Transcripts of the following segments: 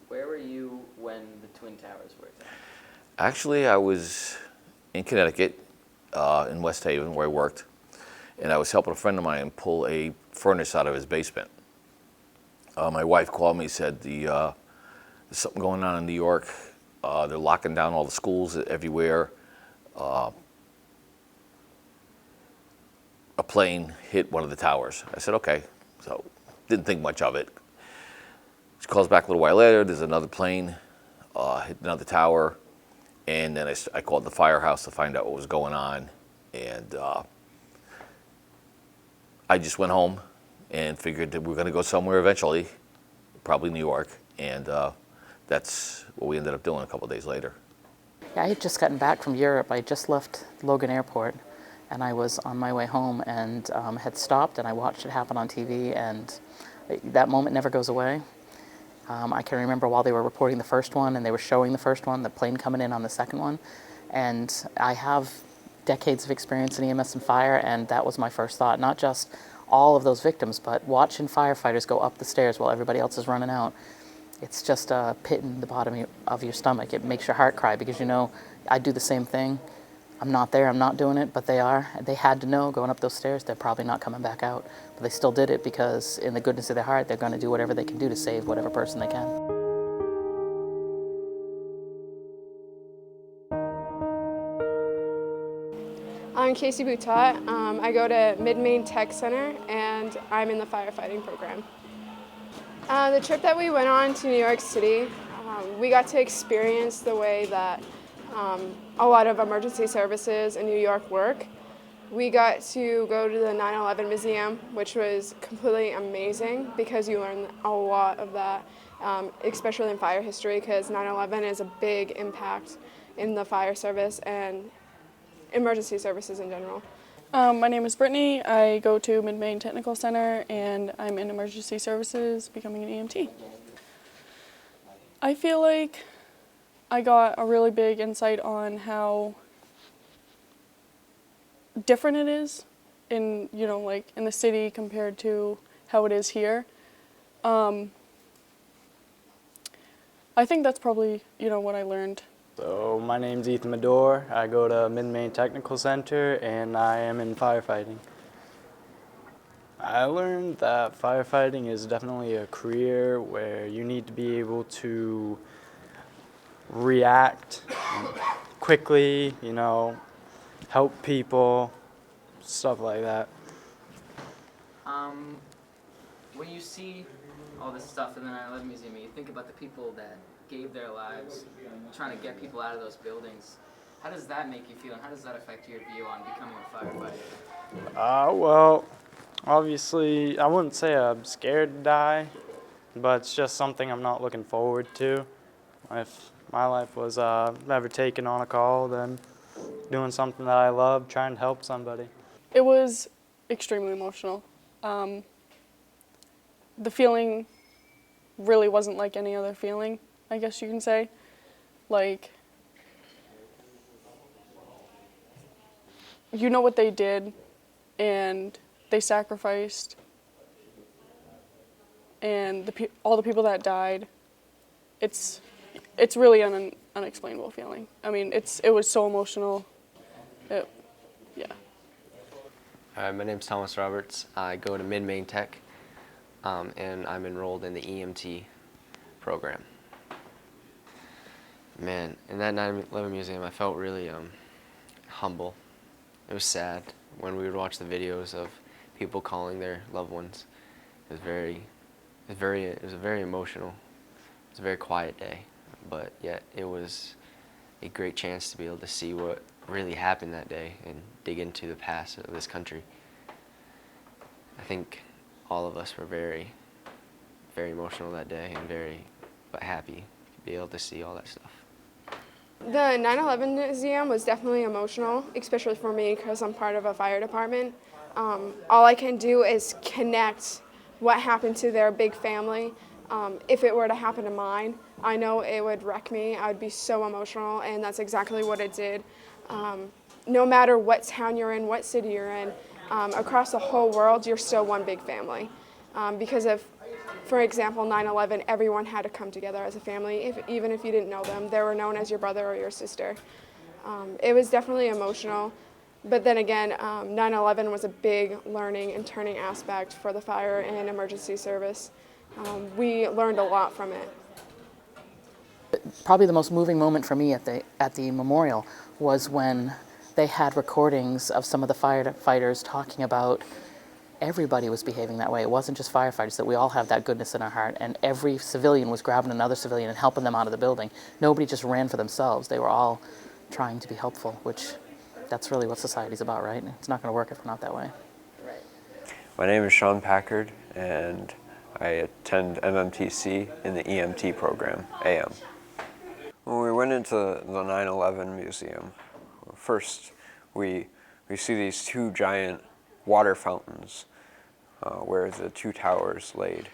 Where were you when the Twin Towers were attacked? Actually, I was in Connecticut, in West Haven, where I worked, and I was helping a friend of mine pull a furnace out of his basement. My wife called me and said, there's something going on in New York. They're locking down all the schools everywhere. A plane hit one of the towers. I said, okay. So didn't think much of it. She calls back a little while later. There's another plane hit another tower. And then I called the firehouse to find out what was going on. And I just went home and figured that we were going to go somewhere eventually, probably New York. And that's what we ended up doing a couple of days later. Yeah, I had just gotten back from Europe. I just left Logan Airport, and I was on my way home and had stopped, and I watched it happen on TV, and that moment never goes away. I can remember while they were reporting the first one and they were showing the first one, the plane coming in on the second one. And I have decades of experience in EMS and fire, and that was my first thought. Not just all of those victims, but watching firefighters go up the stairs while everybody else is running out. It's just a pit in the bottom of your stomach. It makes your heart cry because, you know, I do the same thing. I'm not there, I'm not doing it, but they are. They had to know going up those stairs, they're probably not coming back out. But they still did it because in the goodness of their heart, they're going to do whatever they can do to save whatever person they can. I'm Casey Boutot. I go to Mid-Maine Tech Center, and I'm in the firefighting program. The trip that we went on to New York City, we got to experience the way that a lot of emergency services in New York work. We got to go to the 9/11 Museum, which was completely amazing because you learn a lot of that, especially in fire history, because 9/11 is a big impact in the fire service and emergency services in general. My name is Brittany. I go to Mid-Maine Technical Center, and I'm in emergency services, becoming an EMT. I feel like I got a really big insight on how different it is in, you know, like in the city compared to how it is here. I think that's probably, you know, what I learned. So my name's Ethan Medore. I go to Mid-Maine Technical Center, and I am in firefighting. I learned that firefighting is definitely a career where you need to be able to react quickly, you know, help people, stuff like that. When you see all this stuff in the 9/11 Museum, you think about the people that gave their lives trying to get people out of those buildings. How does that make you feel, and how does that affect your view on becoming a firefighter? Well, obviously, I wouldn't say I'm scared to die, but it's just something I'm not looking forward to. If my life was ever taken on a call, then doing something that I love, trying to help somebody. It was extremely emotional. The feeling really wasn't like any other feeling, I guess you can say. Like, you know what they did, and they sacrificed, and all the people that died. It's really an unexplainable feeling. I mean, it was so emotional. Yeah. Hi, my name's Thomas Roberts. I go to Mid-Maine Tech, and I'm enrolled in the EMT program. Man, in that 9/11 museum, I felt really humble. It was sad when we would watch the videos of people calling their loved ones. It was a very emotional. It was a very quiet day, but yet it was a great chance to be able to see what really happened that day and dig into the past of this country. I think all of us were very, very emotional that day and but happy to be able to see all that stuff. The 9/11 Museum was definitely emotional, especially for me because I'm part of a fire department. All I can do is connect what happened to their big family. If it were to happen to mine, I know it would wreck me. I would be so emotional, and that's exactly what it did. No matter what town you're in, what city you're in, across the whole world, you're still one big family. Because if For example, 9/11, everyone had to come together as a family, even if you didn't know them. They were known as your brother or your sister. It was definitely emotional. But then again, 9/11 was a big learning and turning aspect for the fire and emergency service. We learned a lot from it. Probably the most moving moment for me at the memorial was when they had recordings of some of the firefighters talking about everybody was behaving that way. It wasn't just firefighters, that we all have that goodness in our heart, and every civilian was grabbing another civilian and helping them out of the building. Nobody just ran for themselves. They were all trying to be helpful, which that's really what society's about, right? It's not going to work if we're not that way. Right. My name is Sean Packard, and I attend MMTC in the EMT program, AM. When we went into the 9/11 museum, first we see these two giant water fountains where the two towers laid.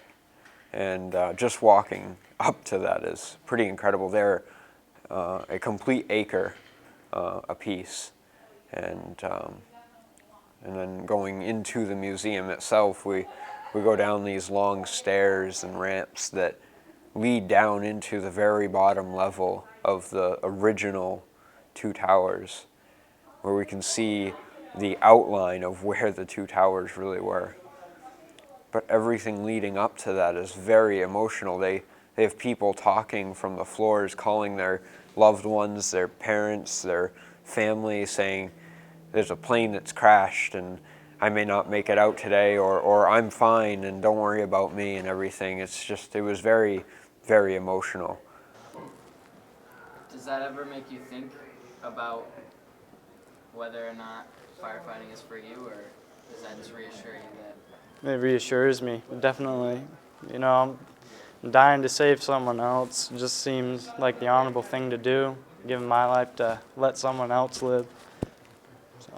And just walking up to that is pretty incredible. They're a complete acre apiece. And then going into the museum itself, we go down these long stairs and ramps that lead down into the very bottom level of the original two towers, where we can see the outline of where the two towers really were. But everything leading up to that is very emotional. They have people talking from the floors, calling their loved ones, their parents, their family, saying, there's a plane that's crashed and I may not make it out today, or I'm fine and don't worry about me and everything. It was very, very emotional. Does that ever make you think about whether or not firefighting is for you, or does that just reassure you that? It reassures me, definitely. You know, I'm dying to save someone else. It just seems like the honorable thing to do, giving my life to let someone else live. So.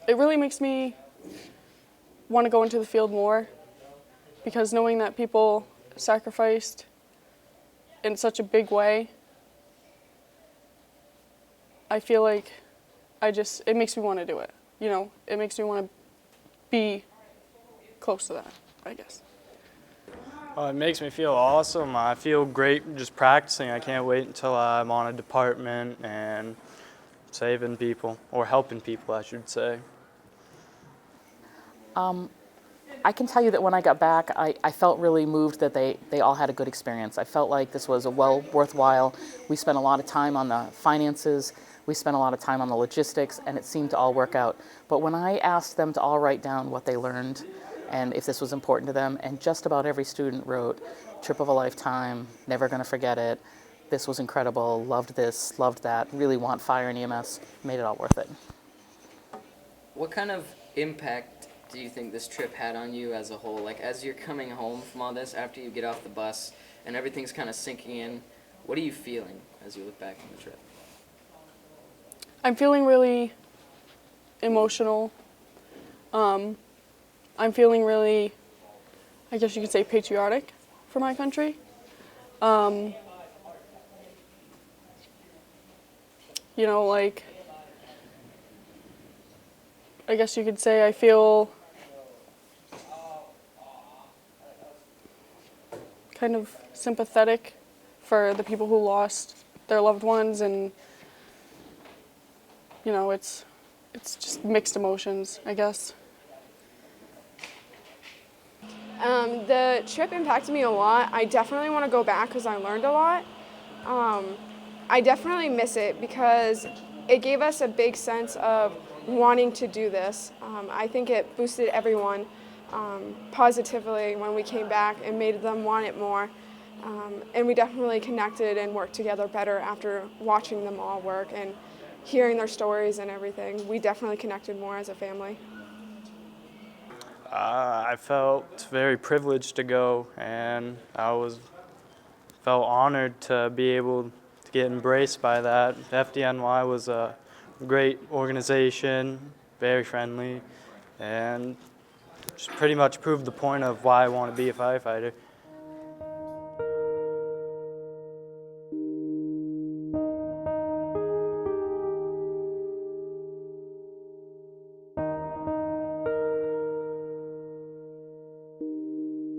It really makes me want to go into the field more, because knowing that people sacrificed in such a big way, I feel like it makes me want to do it. You know, it makes me want to be close to that, I guess. It makes me feel awesome. I feel great just practicing. I can't wait until I'm on a department and saving people, or helping people, I should say. I can tell you that when I got back, I felt really moved that they all had a good experience. I felt like this was worthwhile. We spent a lot of time on the finances, we spent a lot of time on the logistics, and it seemed to all work out. But when I asked them to all write down what they learned and if this was important to them, and just about every student wrote, trip of a lifetime, never gonna forget it, this was incredible, loved this, loved that, really want fire and EMS, made it all worth it. What kind of impact do you think this trip had on you as a whole? Like, as you're coming home from all this, after you get off the bus and everything's kind of sinking in, what are you feeling as you look back on the trip? I'm feeling really emotional. I'm feeling really, I guess you could say, patriotic for my country. You know, like, I guess you could say I feel kind of sympathetic for the people who lost their loved ones, and you know, it's just mixed emotions, I guess. The trip impacted me a lot. I definitely want to go back because I learned a lot. I definitely miss it because it gave us a big sense of wanting to do this. I think it boosted everyone positively when we came back and made them want it more. And we definitely connected and worked together better after watching them all work and hearing their stories and everything. We definitely connected more as a family. I felt very privileged to go, and felt honored to be able to get embraced by that. FDNY was a great organization, very friendly, and just pretty much proved the point of why I want to be a firefighter.